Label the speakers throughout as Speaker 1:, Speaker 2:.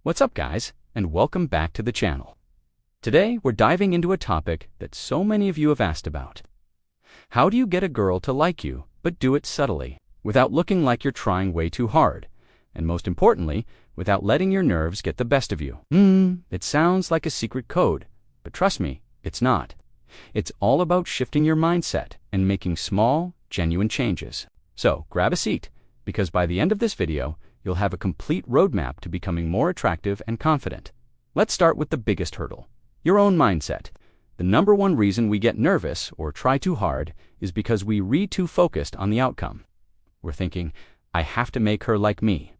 Speaker 1: What's up, guys, and welcome back to the channel. Today, we're diving into a topic that so many of you have asked about. How do you get a girl to like you, but do it subtly, without looking like you're trying way too hard, and most importantly, without letting your nerves get the best of you? It sounds like a secret code, but trust me, it's not. It's all about shifting your mindset and making small, genuine changes. So, grab a seat, because by the end of this video, you'll have a complete roadmap to becoming more attractive and confident. Let's start with the biggest hurdle, your own mindset. The number one reason we get nervous or try too hard is because we read too focused on the outcome. We're thinking, I have to make her like me.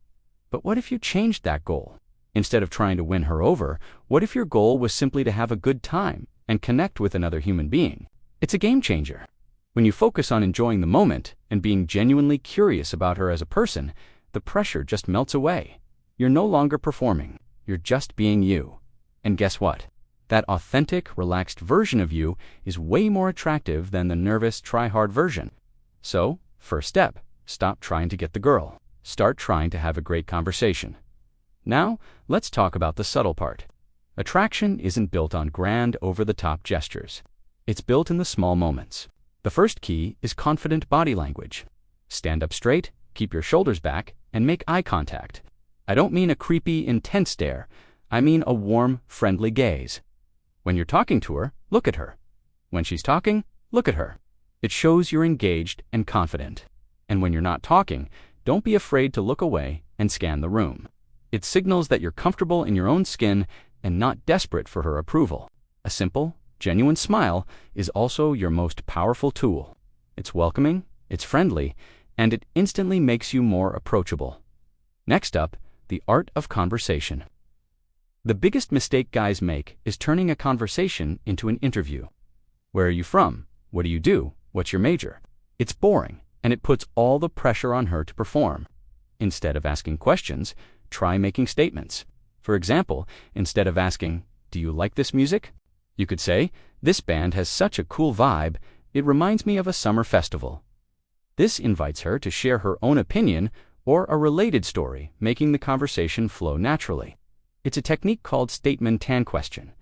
Speaker 1: But what if you changed that goal? Instead of trying to win her over, what if your goal was simply to have a good time and connect with another human being? It's a game changer. When you focus on enjoying the moment and being genuinely curious about her as a person, the pressure just melts away. You're no longer performing. You're just being you. And guess what? That authentic, relaxed version of you is way more attractive than the nervous, try-hard version. So, first step, stop trying to get the girl. Start trying to have a great conversation. Now, let's talk about the subtle part. Attraction isn't built on grand, over-the-top gestures. It's built in the small moments. The first key is confident body language. Stand up straight, keep your shoulders back, and make eye contact. I don't mean a creepy, intense stare. I mean a warm, friendly gaze. When you're talking to her, look at her. When she's talking, look at her. It shows you're engaged and confident. And when you're not talking, don't be afraid to look away and scan the room. It signals that you're comfortable in your own skin and not desperate for her approval. A simple, genuine smile is also your most powerful tool. It's welcoming, it's friendly, and it instantly makes you more approachable. Next up, the art of conversation. The biggest mistake guys make is turning a conversation into an interview. Where are you from? What do you do? What's your major? It's boring, and it puts all the pressure on her to perform. Instead of asking questions, try making statements. For example, instead of asking, "Do you like this music?" you could say, "This band has such a cool vibe, it reminds me of a summer festival." This invites her to share her own opinion or a related story, making the conversation flow naturally. It's a technique called statement and question.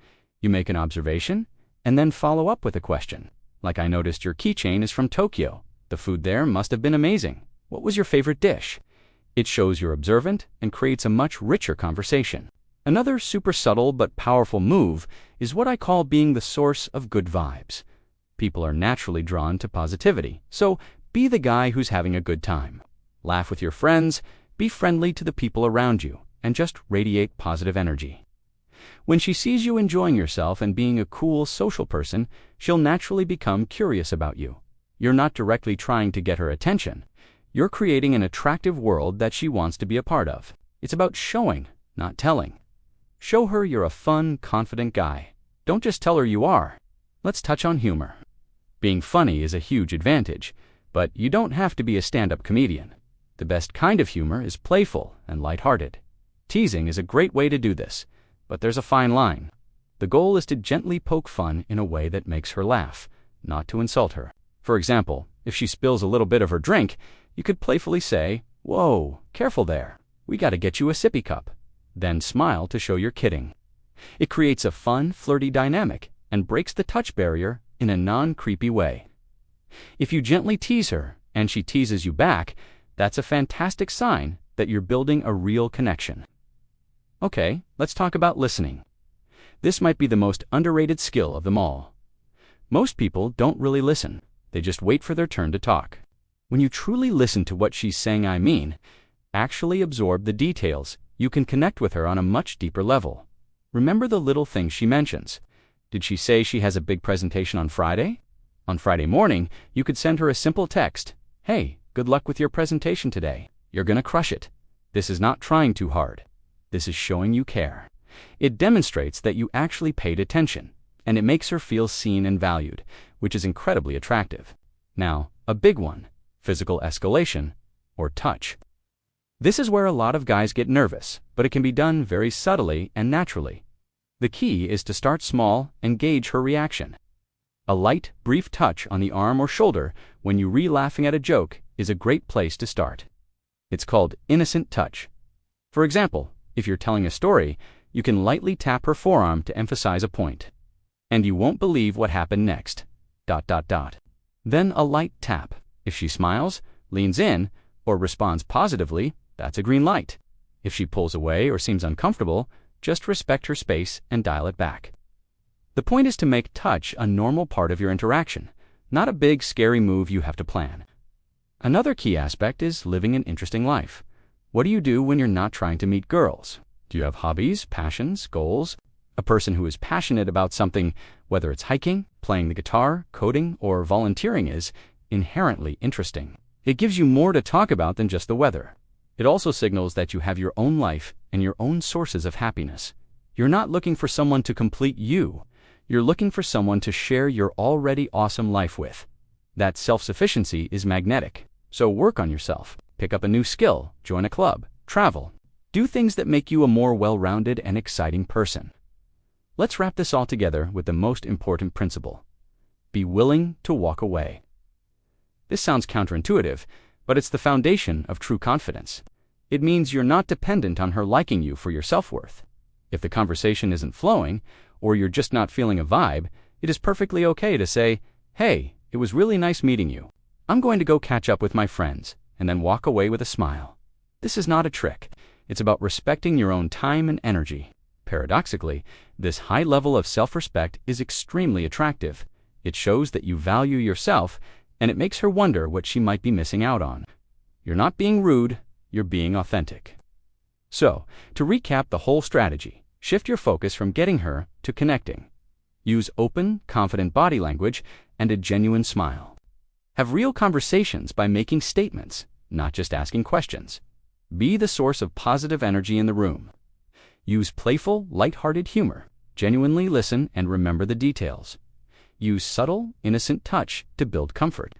Speaker 1: You make an observation and then follow up with a question. Like, I noticed your keychain is from Tokyo. The food there must have been amazing. What was your favorite dish? It shows you're observant and creates a much richer conversation. Another super subtle but powerful move is what I call being the source of good vibes. People are naturally drawn to positivity, so be the guy who's having a good time. Laugh with your friends, be friendly to the people around you, and just radiate positive energy. When she sees you enjoying yourself and being a cool social person, she'll naturally become curious about you. You're not directly trying to get her attention. You're creating an attractive world that she wants to be a part of. It's about showing, not telling. Show her you're a fun, confident guy. Don't just tell her you are. Let's touch on humor. Being funny is a huge advantage, but you don't have to be a stand-up comedian. The best kind of humor is playful and lighthearted. Teasing is a great way to do this, but there's a fine line. The goal is to gently poke fun in a way that makes her laugh, not to insult her. For example, if she spills a little bit of her drink, you could playfully say, "Whoa, careful there. We gotta get you a sippy cup." Then smile to show you're kidding. It creates a fun, flirty dynamic and breaks the touch barrier in a non-creepy way. If you gently tease her and she teases you back, that's a fantastic sign that you're building a real connection. Okay, let's talk about listening. This might be the most underrated skill of them all. Most people don't really listen. They just wait for their turn to talk. When you truly listen to what she's saying, actually absorb the details, you can connect with her on a much deeper level. Remember the little things she mentions. Did she say she has a big presentation on Friday? On Friday morning, you could send her a simple text. "Hey, good luck with your presentation today. You're gonna crush it." This is not trying too hard. This is showing you care. It demonstrates that you actually paid attention, and it makes her feel seen and valued, which is incredibly attractive. Now, a big one, physical escalation, or touch. This is where a lot of guys get nervous, but it can be done very subtly and naturally. The key is to start small and gauge her reaction. A light, brief touch on the arm or shoulder when you're laughing at a joke is a great place to start. It's called innocent touch. For example, If you're telling a story, you can lightly tap her forearm to emphasize a point. And you won't believe what happened next. ... Then a light tap. If she smiles, leans in, or responds positively, that's a green light. If she pulls away or seems uncomfortable, just respect her space and dial it back. The point is to make touch a normal part of your interaction, not a big, scary move you have to plan. Another key aspect is living an interesting life. What do you do when you're not trying to meet girls? Do you have hobbies, passions, goals? A person who is passionate about something, whether it's hiking, playing the guitar, coding, or volunteering, is inherently interesting. It gives you more to talk about than just the weather. It also signals that you have your own life and your own sources of happiness. You're not looking for someone to complete you. You're looking for someone to share your already awesome life with. That self-sufficiency is magnetic. So work on yourself. Pick up a new skill, join a club, travel. Do things that make you a more well-rounded and exciting person. Let's wrap this all together with the most important principle. Be willing to walk away. This sounds counterintuitive, but it's the foundation of true confidence. It means you're not dependent on her liking you for your self-worth. If the conversation isn't flowing, or you're just not feeling a vibe, it is perfectly okay to say, "Hey, it was really nice meeting you. I'm going to go catch up with my friends," and then walk away with a smile. This is not a trick. It's about respecting your own time and energy. Paradoxically, this high level of self-respect is extremely attractive. It shows that you value yourself, and it makes her wonder what she might be missing out on. You're not being rude, you're being authentic. So, to recap the whole strategy, shift your focus from getting her to connecting. Use open, confident body language and a genuine smile. Have real conversations by making statements, not just asking questions. Be the source of positive energy in the room. Use playful, light-hearted humor. Genuinely listen and remember the details. Use subtle, innocent touch to build comfort.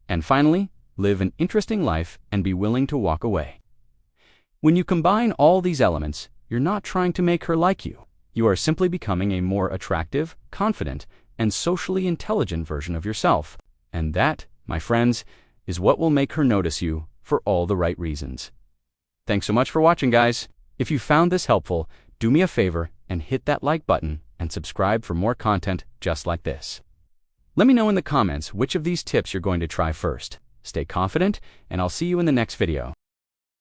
Speaker 1: And finally, live an interesting life and be willing to walk away. When you combine all these elements, you're not trying to make her like you. You are simply becoming a more attractive, confident, and socially intelligent version of yourself. And that, my friends, is what will make her notice you for all the right reasons. Thanks so much for watching, guys. If you found this helpful, do me a favor and hit that like button and subscribe for more content just like this. Let me know in the comments which of these tips you're going to try first. Stay confident, and I'll see you in the next video.